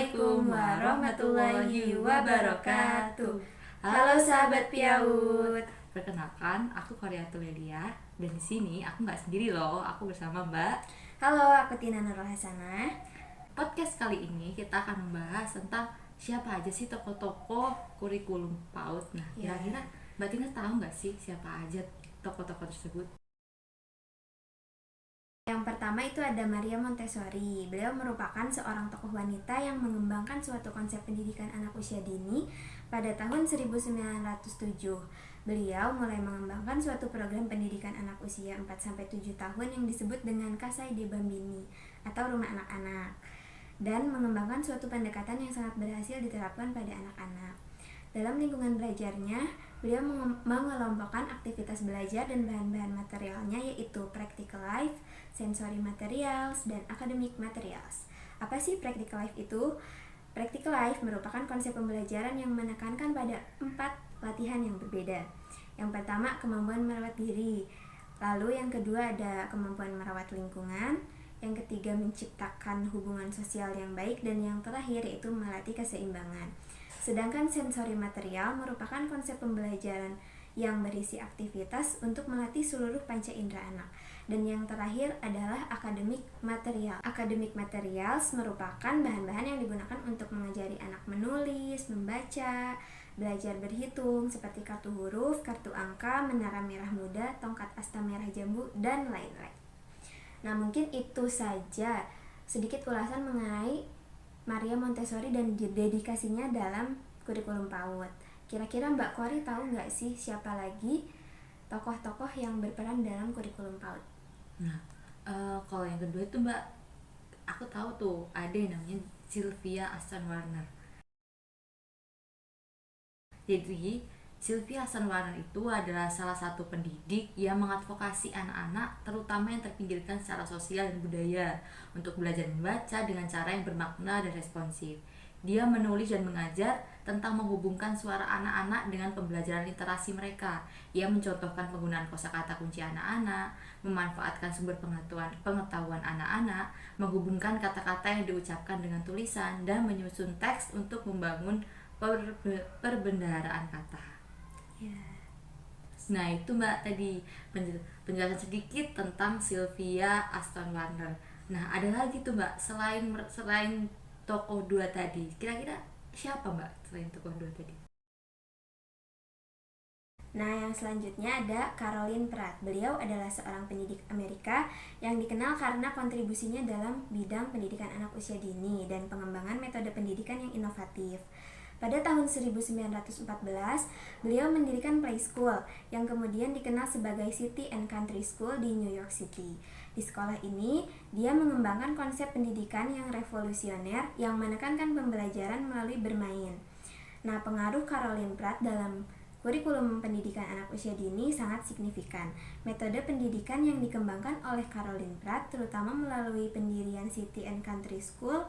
Assalamualaikum warahmatullahi wabarakatuh. Halo sahabat Piaut. Perkenalkan, aku Koriatul Ledia dan di sini aku nggak sendiri loh, aku bersama Mbak. Halo, aku Tina Nurul Hasanah. Podcast kali ini kita akan membahas tentang siapa aja sih tokoh-tokoh kurikulum PAUD. Nah, Ya. kira-kira Mbak Tina tahu nggak sih siapa aja tokoh-tokoh tersebut? Yang pertama itu ada Maria Montessori. Beliau merupakan seorang tokoh wanita yang mengembangkan suatu konsep pendidikan anak usia dini pada tahun 1907. Beliau mulai mengembangkan suatu program pendidikan anak usia 4-7 tahun yang disebut dengan Kasai de Bambini atau rumah anak-anak, dan mengembangkan suatu pendekatan yang sangat berhasil diterapkan pada anak-anak. Dalam lingkungan belajarnya, beliau mengelompokkan aktivitas belajar dan bahan-bahan materialnya, yaitu practical life, sensory materials, dan academic materials. Apa sih practical life itu? Practical life merupakan konsep pembelajaran yang menekankan pada 4 latihan yang berbeda. Yang pertama, kemampuan merawat diri. Lalu yang kedua ada kemampuan merawat lingkungan. Yang ketiga, menciptakan hubungan sosial yang baik. Dan yang terakhir yaitu melatih keseimbangan. Sedangkan sensory material merupakan konsep pembelajaran yang berisi aktivitas untuk melatih seluruh panca indera anak. Dan yang terakhir adalah academic material. Academic materials merupakan bahan-bahan yang digunakan untuk mengajari anak menulis, membaca, belajar berhitung seperti kartu huruf, kartu angka, menara merah muda, tongkat asta merah jambu, dan lain-lain. Nah, mungkin itu saja sedikit ulasan mengenai Maria Montessori dan dedikasinya dalam kurikulum PAUD. Kira-kira Mbak Kori tahu nggak sih siapa lagi tokoh-tokoh yang berperan dalam kurikulum PAUD? Nah, kalau yang kedua itu Mbak, aku tahu tuh ada yang namanya Sylvia Aston Warner. Jadi, Sylvia Hassan Warner itu adalah salah satu pendidik yang mengadvokasi anak-anak, terutama yang terpinggirkan secara sosial dan budaya, untuk belajar membaca dengan cara yang bermakna dan responsif. Dia menulis dan mengajar tentang menghubungkan suara anak-anak dengan pembelajaran literasi mereka. Ia mencontohkan penggunaan kosakata kunci anak-anak, memanfaatkan sumber pengetahuan anak-anak, menghubungkan kata-kata yang diucapkan dengan tulisan, dan menyusun teks untuk membangun perbendaharaan kata. Ya. Nah, itu Mbak tadi penjelasan sedikit tentang Sylvia Aston Warner. Nah, ada lagi tuh Mbak, selain tokoh dua tadi. Kira-kira siapa Mbak selain tokoh dua tadi? Nah, yang selanjutnya ada Caroline Pratt. Beliau adalah seorang pendidik Amerika yang dikenal karena kontribusinya dalam bidang pendidikan anak usia dini dan pengembangan metode pendidikan yang inovatif. Pada tahun 1914, beliau mendirikan Play School yang kemudian dikenal sebagai City and Country School di New York City. Di sekolah ini, dia mengembangkan konsep pendidikan yang revolusioner yang menekankan pembelajaran melalui bermain. Nah, pengaruh Caroline Pratt dalam kurikulum pendidikan anak usia dini sangat signifikan. Metode pendidikan yang dikembangkan oleh Caroline Pratt terutama melalui pendirian City and Country School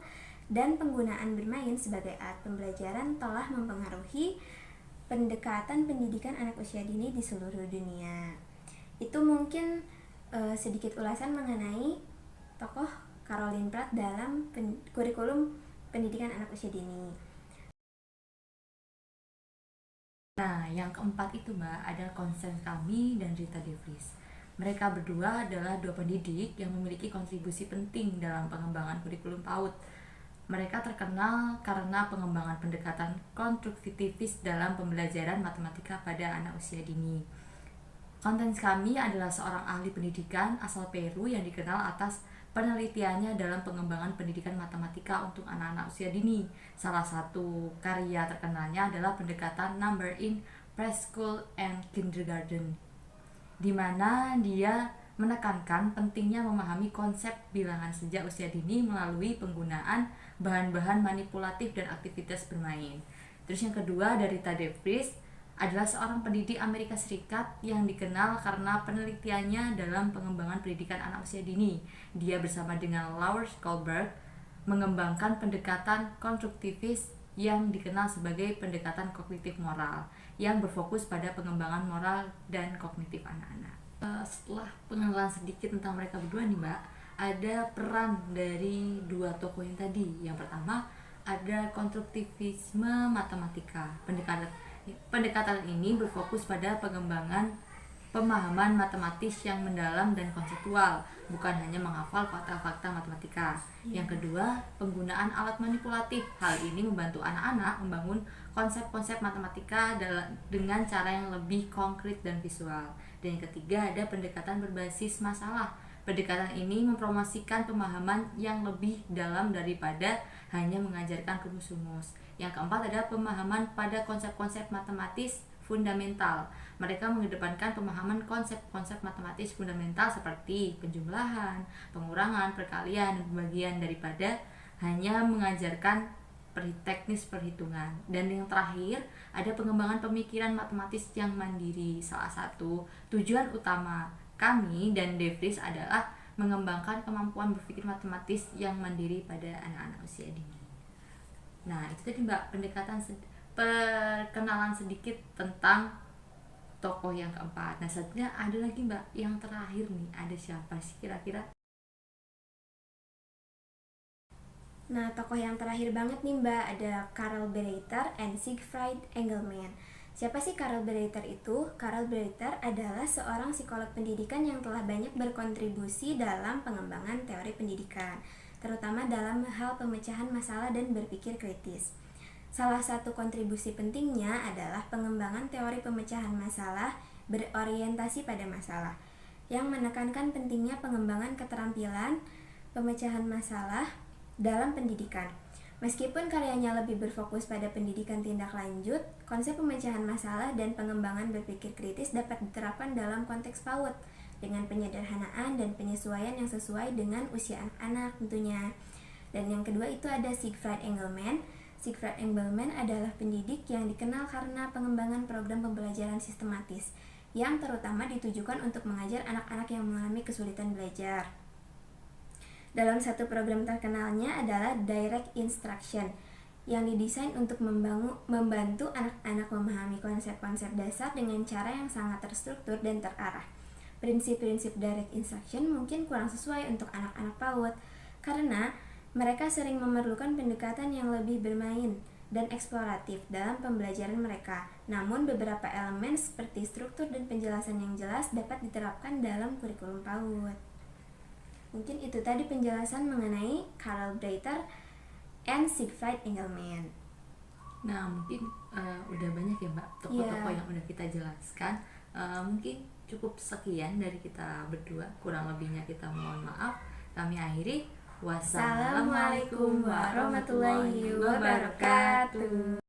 dan penggunaan bermain sebagai alat pembelajaran telah mempengaruhi pendekatan pendidikan anak usia dini di seluruh dunia. Itu mungkin sedikit ulasan mengenai tokoh Caroline Pratt dalam kurikulum pendidikan anak usia dini. Nah, yang keempat itu Mbak, ada Constance Kami dan Rita DeVries. Mereka berdua adalah dua pendidik yang memiliki kontribusi penting dalam pengembangan kurikulum PAUD. Mereka terkenal karena pengembangan pendekatan konstruktivis dalam pembelajaran matematika pada anak usia dini. Constance Kami adalah seorang ahli pendidikan asal Peru yang dikenal atas penelitiannya dalam pengembangan pendidikan matematika untuk anak-anak usia dini. Salah satu karya terkenalnya adalah pendekatan number in preschool and kindergarten, di mana dia menekankan pentingnya memahami konsep bilangan sejak usia dini melalui penggunaan bahan-bahan manipulatif dan aktivitas bermain. Terus yang kedua dari Rita DeVries adalah seorang pendidik Amerika Serikat yang dikenal karena penelitiannya dalam pengembangan pendidikan anak usia dini. Dia bersama dengan Lawrence Kohlberg mengembangkan pendekatan konstruktivis yang dikenal sebagai pendekatan kognitif moral yang berfokus pada pengembangan moral dan kognitif anak-anak. Setelah pengenalan sedikit tentang mereka berdua nih Mbak, ada peran dari dua tokoh yang tadi. Yang pertama ada konstruktivisme matematika. Pendekatan ini berfokus pada pengembangan pemahaman matematis yang mendalam dan konseptual, bukan hanya menghafal fakta-fakta matematika. Yang kedua, penggunaan alat manipulatif. Hal ini membantu anak-anak membangun konsep-konsep matematika dengan cara yang lebih konkret dan visual. Dan yang ketiga, ada pendekatan berbasis masalah. Pendekatan ini mempromosikan pemahaman yang lebih dalam daripada hanya mengajarkan rumus-rumus. Yang keempat, ada pemahaman pada konsep-konsep matematis fundamental. Mereka mengedepankan pemahaman konsep-konsep matematis fundamental seperti penjumlahan, pengurangan, perkalian, dan pembagian daripada hanya mengajarkan teknis perhitungan. Dan yang terakhir, ada pengembangan pemikiran matematis yang mandiri. Salah satu tujuan utama kami dan Devris adalah mengembangkan kemampuan berpikir matematis yang mandiri pada anak-anak usia dini. Nah, itu tadi Mbak, perkenalan sedikit tentang tokoh yang keempat. Nah, selanjutnya ada lagi Mbak, yang terakhir nih, ada siapa sih kira-kira? Nah, tokoh yang terakhir banget nih Mbak, ada Karl Breiter and Siegfried Engelmann. Siapa sih Karl Breiter itu? Karl Breiter adalah seorang psikolog pendidikan yang telah banyak berkontribusi dalam pengembangan teori pendidikan, terutama dalam hal pemecahan masalah dan berpikir kritis. Salah satu kontribusi pentingnya adalah pengembangan teori pemecahan masalah berorientasi pada masalah, yang menekankan pentingnya pengembangan keterampilan pemecahan masalah dalam pendidikan. Meskipun karyanya lebih berfokus pada pendidikan tindak lanjut, konsep pemecahan masalah dan pengembangan berpikir kritis dapat diterapkan dalam konteks PAUD dengan penyederhanaan dan penyesuaian yang sesuai dengan usia anak-anak tentunya. Dan yang kedua itu ada Siegfried Engelmann. Siegfried Engelmann adalah pendidik yang dikenal karena pengembangan program pembelajaran sistematis yang terutama ditujukan untuk mengajar anak-anak yang mengalami kesulitan belajar. Dalam satu program terkenalnya adalah Direct Instruction yang didesain untuk membantu anak-anak memahami konsep-konsep dasar dengan cara yang sangat terstruktur dan terarah. Prinsip-prinsip Direct Instruction mungkin kurang sesuai untuk anak-anak PAUD karena mereka sering memerlukan pendekatan yang lebih bermain dan eksploratif dalam pembelajaran mereka. Namun beberapa elemen seperti struktur dan penjelasan yang jelas dapat diterapkan dalam kurikulum PAUD. Mungkin itu tadi penjelasan mengenai Karl Breiter and Siegfried Engelmann. Nah, mungkin udah banyak ya Mbak tokoh-tokoh yang udah kita jelaskan. Mungkin cukup sekian dari kita berdua. Kurang lebihnya kita mohon maaf. Kami akhiri. Wassalamualaikum warahmatullahi wabarakatuh.